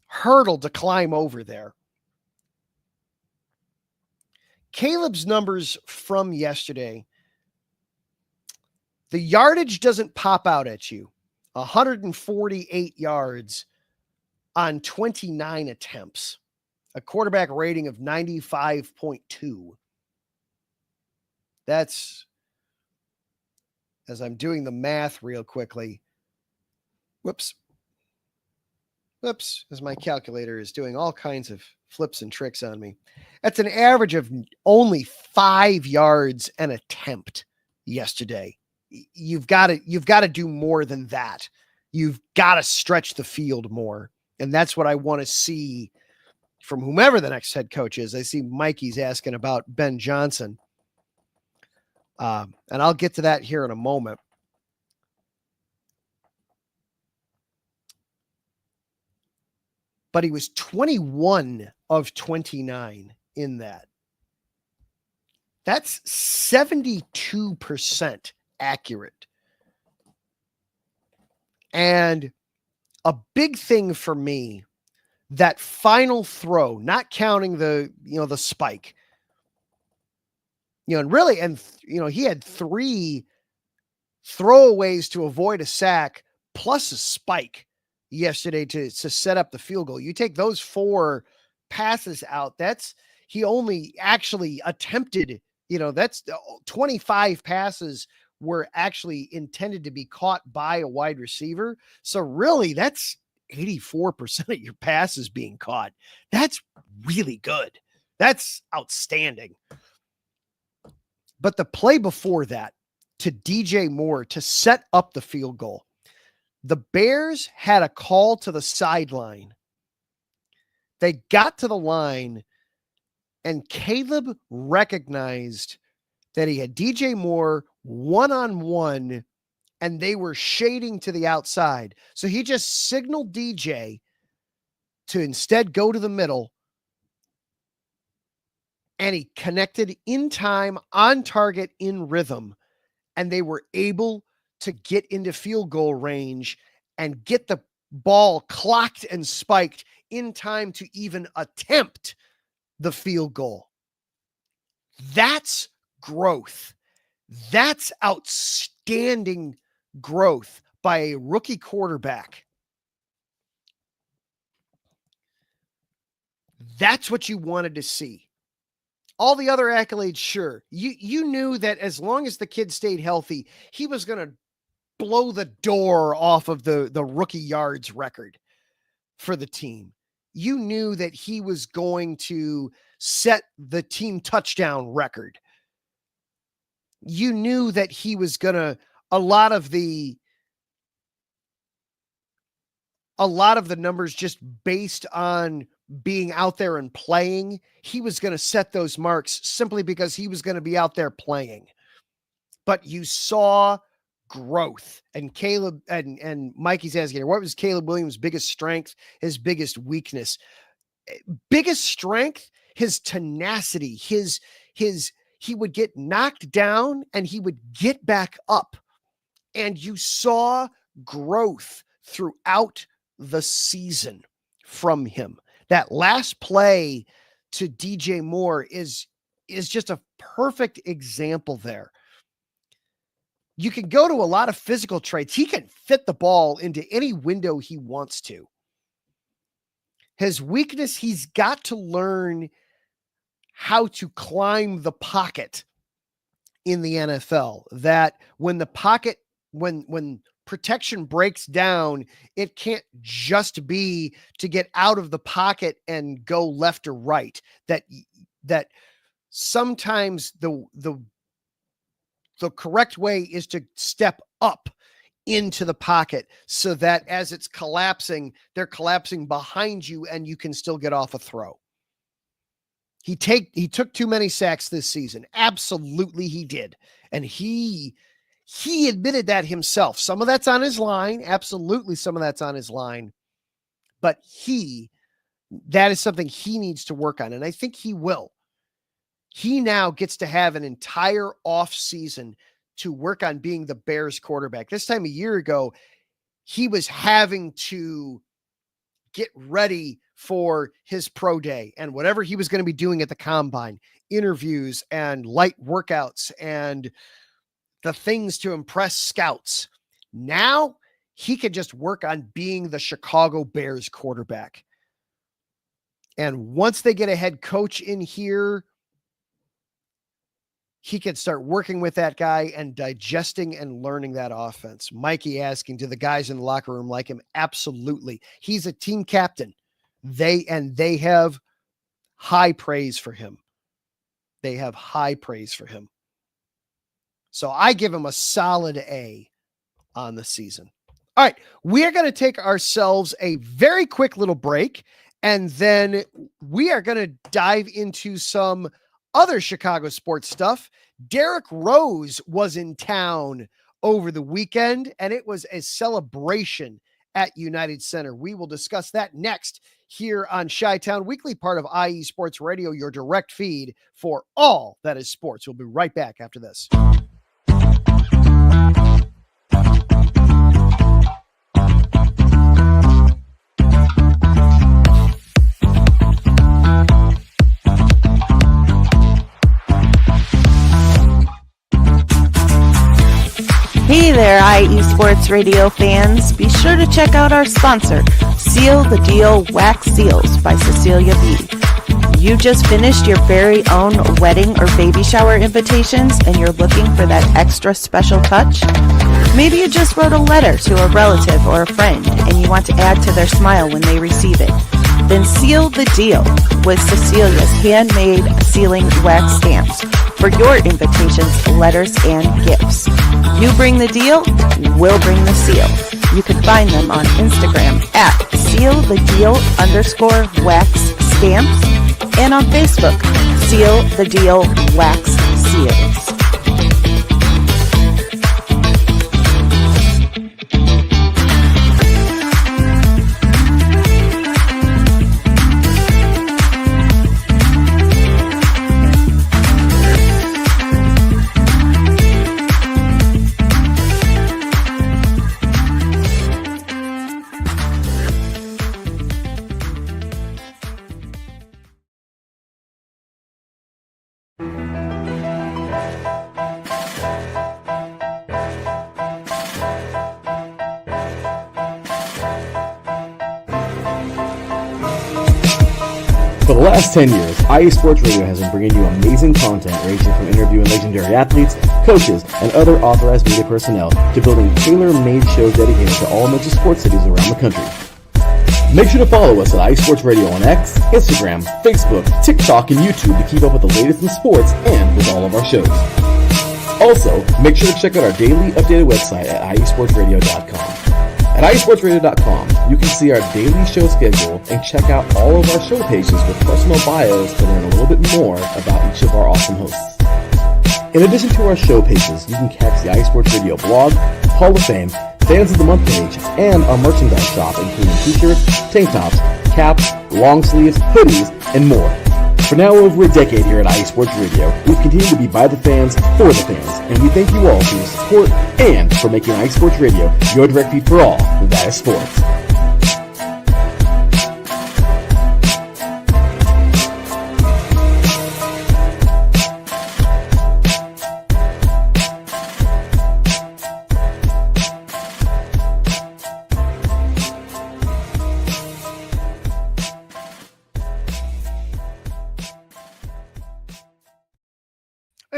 hurdle to climb over there. Caleb's numbers from yesterday, the yardage doesn't pop out at you. 148 yards on 29 attempts. A quarterback rating of 95.2. That's, as I'm doing the math real quickly. Whoops, as my calculator is doing all kinds of flips and tricks on me. That's an average of only 5 yards an attempt yesterday. You've got to do more than that. You've got to stretch the field more. And that's what I want to see from whomever the next head coach is. I see Mikey's asking about Ben Johnson. And I'll get to that here in a moment. But he was 21 of 29 in that. That's 72% accurate. And a big thing for me, that final throw, not counting the spike, he had 3 throwaways to avoid a sack plus a spike yesterday to set up the field goal. You take those 4 passes out, he only actually attempted, that's 25 passes were actually intended to be caught by a wide receiver. So really, that's 84% of your passes being caught. That's really good. That's outstanding. But the play before that to DJ Moore to set up the field goal, the Bears had a call to the sideline. They got to the line, and Caleb recognized that he had DJ Moore one-on-one, and they were shading to the outside. So he just signaled DJ to instead go to the middle, and he connected in time, on target, in rhythm, and they were able to get into field goal range and get the ball clocked and spiked in time to even attempt the field goal. That's growth. That's outstanding growth by a rookie quarterback. That's what you wanted to see. All the other accolades, sure. You knew that as long as the kid stayed healthy, he was going to blow the door off of the rookie yards record for the team. You knew that he was going to set the team touchdown record. You knew that he was going to, a lot of the numbers just based on being out there and playing. He was going to set those marks simply because he was going to be out there playing. But you saw growth. And Caleb and Mikey's asking, what was Caleb Williams' biggest strength, his biggest weakness? Biggest strength, his tenacity, he would get knocked down and he would get back up. And you saw growth throughout the season from him. That last play to DJ Moore is just a perfect example there. You can go to a lot of physical traits. He can fit the ball into any window he wants to. His weakness, he's got to learn how to climb the pocket in the NFL. That when the pocket, when protection breaks down, it can't just be to get out of the pocket and go left or right. That sometimes the correct way is to step up into the pocket so that as it's collapsing, they're collapsing behind you and you can still get off a throw. He took too many sacks this season. Absolutely he did. And he admitted that himself. Some of that's on his line. Absolutely some of that's on his line. But that is something he needs to work on. And I think he will. He now gets to have an entire off season to work on being the Bears quarterback. This time a year ago, he was having to get ready for his pro day and whatever he was going to be doing at the combine, interviews and light workouts and the things to impress scouts. Now he can just work on being the Chicago Bears quarterback. And once they get a head coach in here, he can start working with that guy and digesting and learning that offense. Mikey asking, do the guys in the locker room like him? Absolutely. He's a team captain. They have high praise for him. They have high praise for him. So I give him a solid A on the season. All right. We're going to take ourselves a very quick little break, and then we are going to dive into some other Chicago sports stuff. Derrick Rose was in town over the weekend, and it was a celebration at United Center. We will discuss that next here on Chi-Town Weekly, part of IE Sports Radio, your direct feed for all that is sports. We'll be right back after this. Hey there, IE Sports Radio fans. Be sure to check out our sponsor, Seal the Deal Wax Seals by Cecilia B. You just finished your very own wedding or baby shower invitations and you're looking for that extra special touch? Maybe you just wrote a letter to a relative or a friend and you want to add to their smile when they receive it. Then seal the deal with Cecilia's handmade sealing wax stamps for your invitations, letters, and gifts. You bring the deal, we'll bring the seal. You can find them on Instagram at @sealthedeal_wax stamps and on Facebook, Seal the Deal Wax Seals. For the last 10 years, IE Sports Radio has been bringing you amazing content ranging from interviewing legendary athletes, coaches, and other authorized media personnel to building tailor-made shows dedicated to all major sports cities around the country. Make sure to follow us at IE Sports Radio on X, Instagram, Facebook, TikTok, and YouTube to keep up with the latest in sports and with all of our shows. Also, make sure to check out our daily updated website at iesportsradio.com. At iSportsRadio.com, you can see our daily show schedule and check out all of our show pages with personal bios to learn a little bit more about each of our awesome hosts. In addition to our show pages, you can catch the iSports Radio blog, Hall of Fame, Fans of the Month page, and our merchandise shop, including t-shirts, tank tops, caps, long sleeves, hoodies, and more. For now over a decade here at iSports Radio, we've continued to be by the fans, for the fans, and we thank you all for your support and for making iSports Radio your direct feed for all that is sports.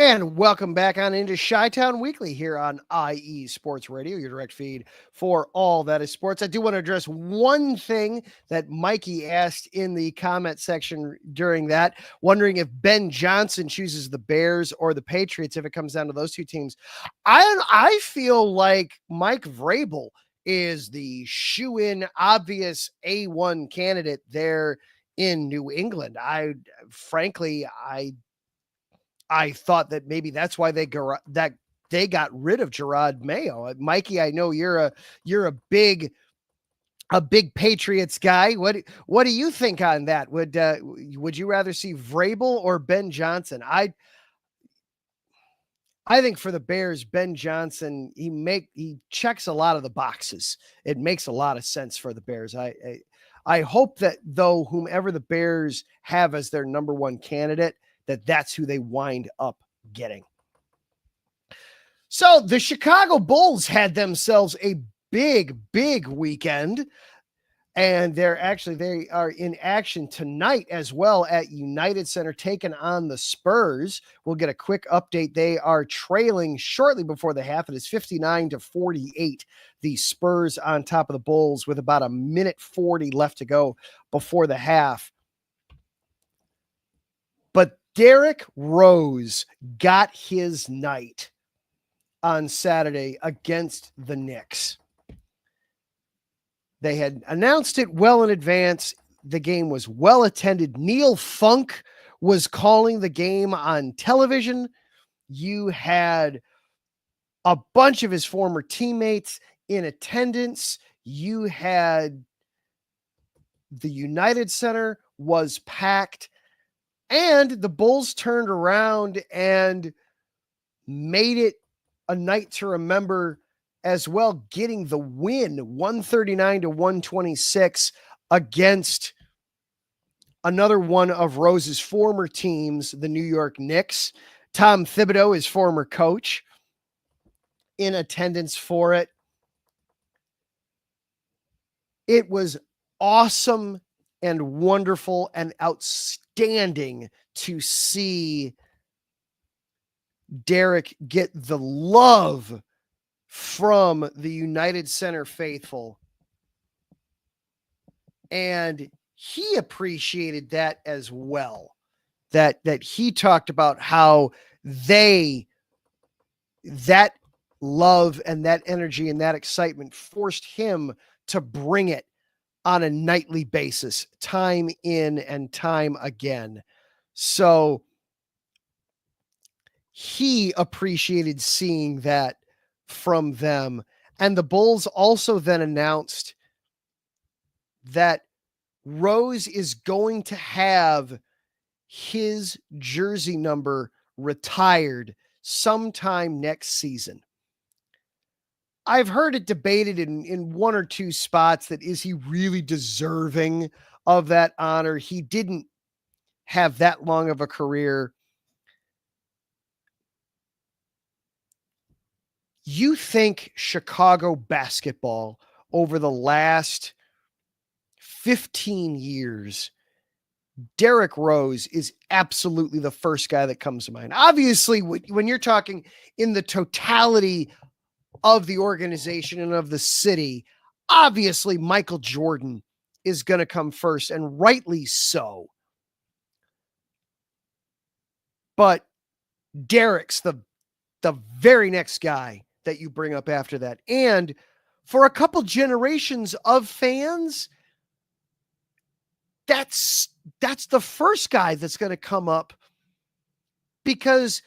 And welcome back on into Chi-Town Weekly here on IE Sports Radio, your direct feed for all that is sports. I do want to address one thing that Mikey asked in the comment section during that, wondering if Ben Johnson chooses the Bears or the Patriots if it comes down to those two teams. I feel like Mike Vrabel is the shoe-in, obvious A1 candidate there in New England. Frankly, I thought that maybe that's why they got rid of Gerard Mayo. Mikey, I know you're a big Patriots guy. What do you think on that? Would you rather see Vrabel or Ben Johnson? I think for the Bears, Ben Johnson, he checks a lot of the boxes. It makes a lot of sense for the Bears. I hope that though, whomever the Bears have as their number one candidate, that's who they wind up getting. So the Chicago Bulls had themselves a big weekend, and they are in action tonight as well at United Center, taking on the Spurs. We'll get a quick update. They are trailing shortly before the half. It is 59-48. The Spurs on top of the Bulls with about a minute 40 left to go before the half. But Derrick Rose got his night on Saturday against the Knicks. They had announced it well in advance. The game was well attended. Neil Funk was calling the game on television. You had a bunch of his former teammates in attendance. You had the United Center was packed. And the Bulls turned around and made it a night to remember as well, getting the win 139-126 against another one of Rose's former teams, the New York Knicks. Tom Thibodeau, his former coach, in attendance for it. It was awesome and wonderful and outstanding to see Derrick get the love from the United Center faithful. And he appreciated that as well. That he talked about how that love and that energy and that excitement forced him to bring it on a nightly basis, time in and time again. So he appreciated seeing that from them. And the Bulls also then announced that Rose is going to have his jersey number retired sometime next season. I've heard it debated in one or two spots that is he really deserving of that honor? He didn't have that long of a career. You think Chicago basketball over the last 15 years, Derrick Rose is absolutely the first guy that comes to mind. Obviously, when you're talking in the totality of the organization and of the city, obviously Michael Jordan is going to come first, and rightly so. But Derrick's the very next guy that you bring up after that. And for a couple generations of fans, that's the first guy that's going to come up, because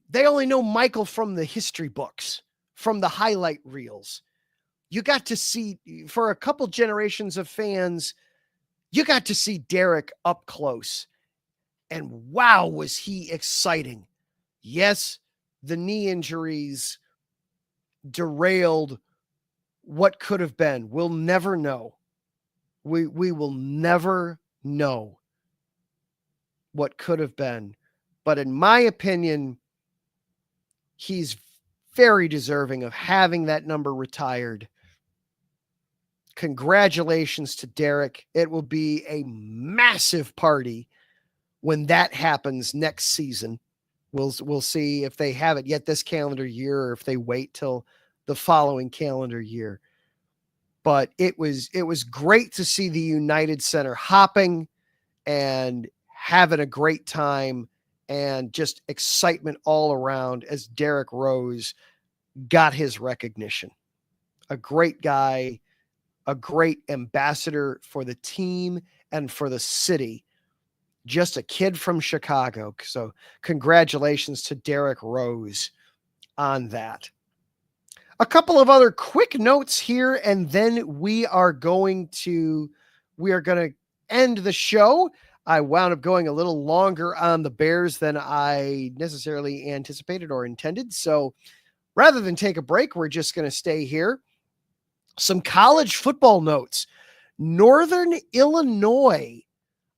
they only know Michael from the history books, from the highlight reels. You got to see, for a couple generations of fans, you got to see Derrick up close. And wow, was he exciting. Yes, the knee injuries derailed what could have been. We'll never know. We will never know what could have been. But in my opinion, he's very deserving of having that number retired. Congratulations to Derrick. It will be a massive party when that happens next season. We'll see if they have it yet this calendar year or if they wait till the following calendar year. But it was great to see the United Center hopping and having a great time, and just excitement all around as Derrick Rose got his recognition. A great guy, a great ambassador for the team and for the city. Just a kid from Chicago. So congratulations to Derrick Rose on that. A couple of other quick notes here, and then we are going to end the show. I wound up going a little longer on the Bears than I necessarily anticipated or intended. So rather than take a break, we're just going to stay here. Some college football notes. Northern Illinois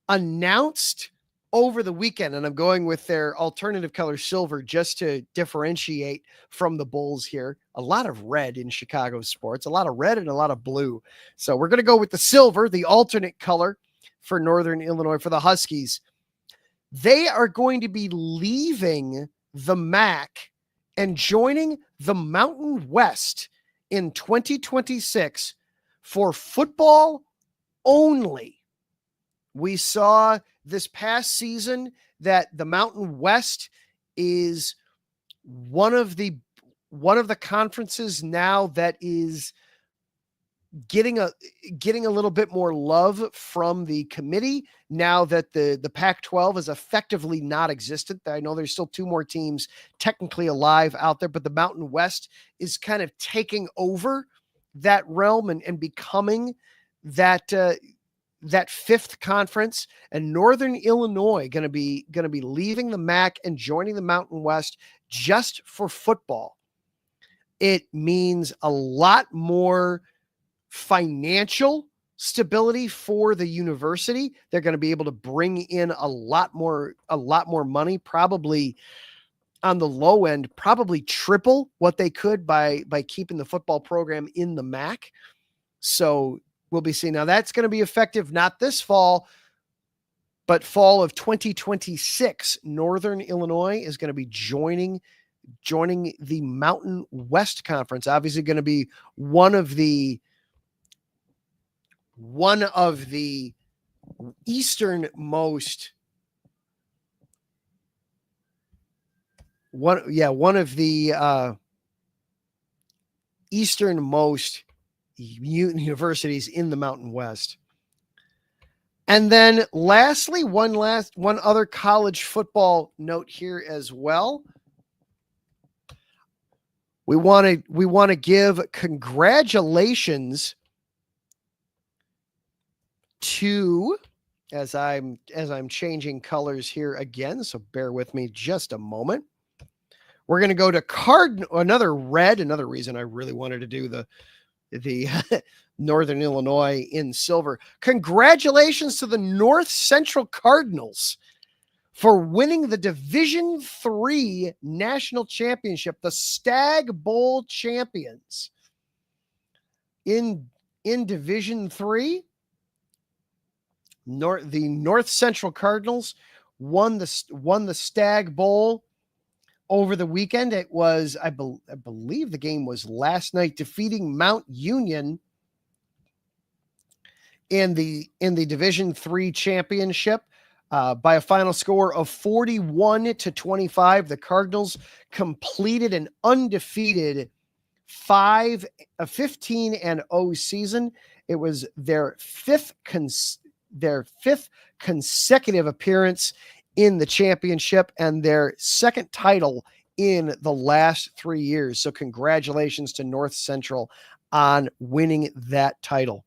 announced over the weekend, and I'm going with their alternative color silver just to differentiate from the Bulls here. A lot of red in Chicago sports, a lot of red and a lot of blue. So we're going to go with the silver, the alternate color for Northern Illinois, for the Huskies. They are going to be leaving the MAC and joining the Mountain West in 2026 for football only. We saw this past season that the Mountain West is one of the conferences now that is getting a little bit more love from the committee now that the Pac-12 is effectively not existent. I know there's still two more teams technically alive out there, but the Mountain West is kind of taking over that realm and becoming that fifth conference. And Northern Illinois going to be leaving the MAC and joining the Mountain West just for football. It means a lot more financial stability for the university. They're going to be able to bring in a lot more money, probably on the low end, probably triple what they could by keeping the football program in the MAC. So we'll be seeing. Now that's going to be effective not this fall, but fall of 2026. Northern Illinois is going to be joining the Mountain West Conference. Obviously going to be one of the easternmost easternmost universities in the Mountain West. And then lastly, one other college football note here as well. We want to give congratulations to, as I'm changing colors here again, so bear with me just a moment. We're going to go to another red, another reason I really wanted to do the Northern Illinois in silver. Congratulations to the North Central Cardinals for winning the Division III national championship, the Stagg Bowl champions. In Division III, the North Central Cardinals won the Stagg Bowl over the weekend. It was, I believe the game was last night, defeating Mount Union in the Division III championship by a final score of 41-25. The Cardinals completed an undefeated 15-0 season. It was their fifth consecutive appearance in the championship and their second title in the last 3 years. So congratulations to North Central on winning that title.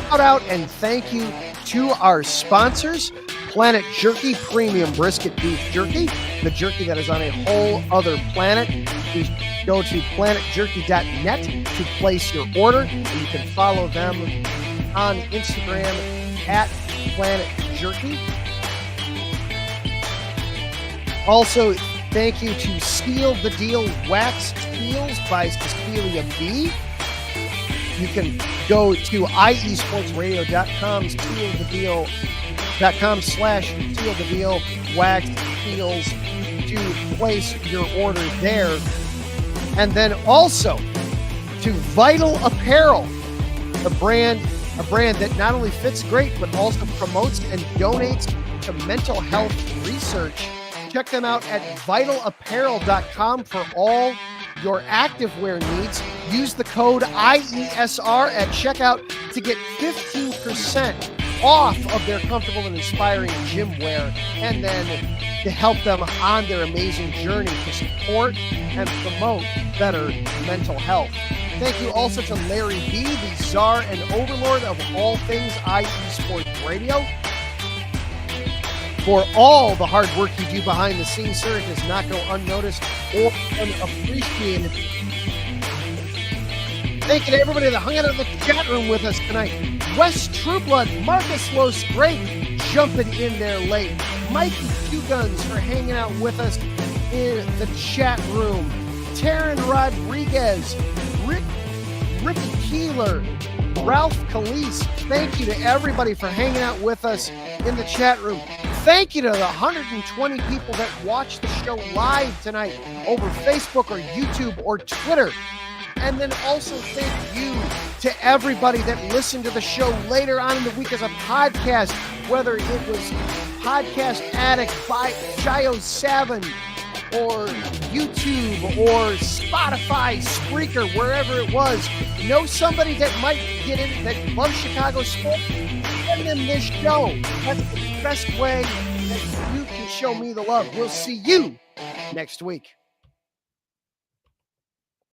Shout out and thank you to our sponsors, Planet Jerky Premium Brisket Beef Jerky, the jerky that is on a whole other planet. Please go to planetjerky.net to place your order, and you can follow them on Instagram at Planet Jerky. Also, thank you to Seal the Deal Wax Seals by Cecilia B. You can go to iesportsradio.com/seal-the-deal wax seals to place your order there. And then also to Vital Apparel, a brand that not only fits great, but also promotes and donates to mental health research. Check them out at vitalapparel.com for all your activewear needs. Use the code IESR at checkout to get 15% off of their comfortable and inspiring gym wear, and then to help them on their amazing journey to support and promote better mental health. Thank you also to Larry B, the czar and overlord of all things IE Sports Radio, for all the hard work you do behind the scenes, sir. It does not go unnoticed or unappreciated. Thank you to everybody that hung out in the chat room with us tonight. Wes Trueblood, Marcus Los Great, jumping in there late. Mikey Two Guns for hanging out with us in the chat room. Taryn Rodriguez, Ricky Keeler, Ralph Calise. Thank you to everybody for hanging out with us in the chat room. Thank you to the 120 people that watched the show live tonight over Facebook or YouTube or Twitter. And then also thank you to everybody that listened to the show later on in the week as a podcast, whether it was Podcast Addict by Gio7 or YouTube or Spotify, Spreaker, wherever it was. Know somebody that might get in that loves Chicago sports? Send them this show. That's the best way that you can show me the love. We'll see you next week.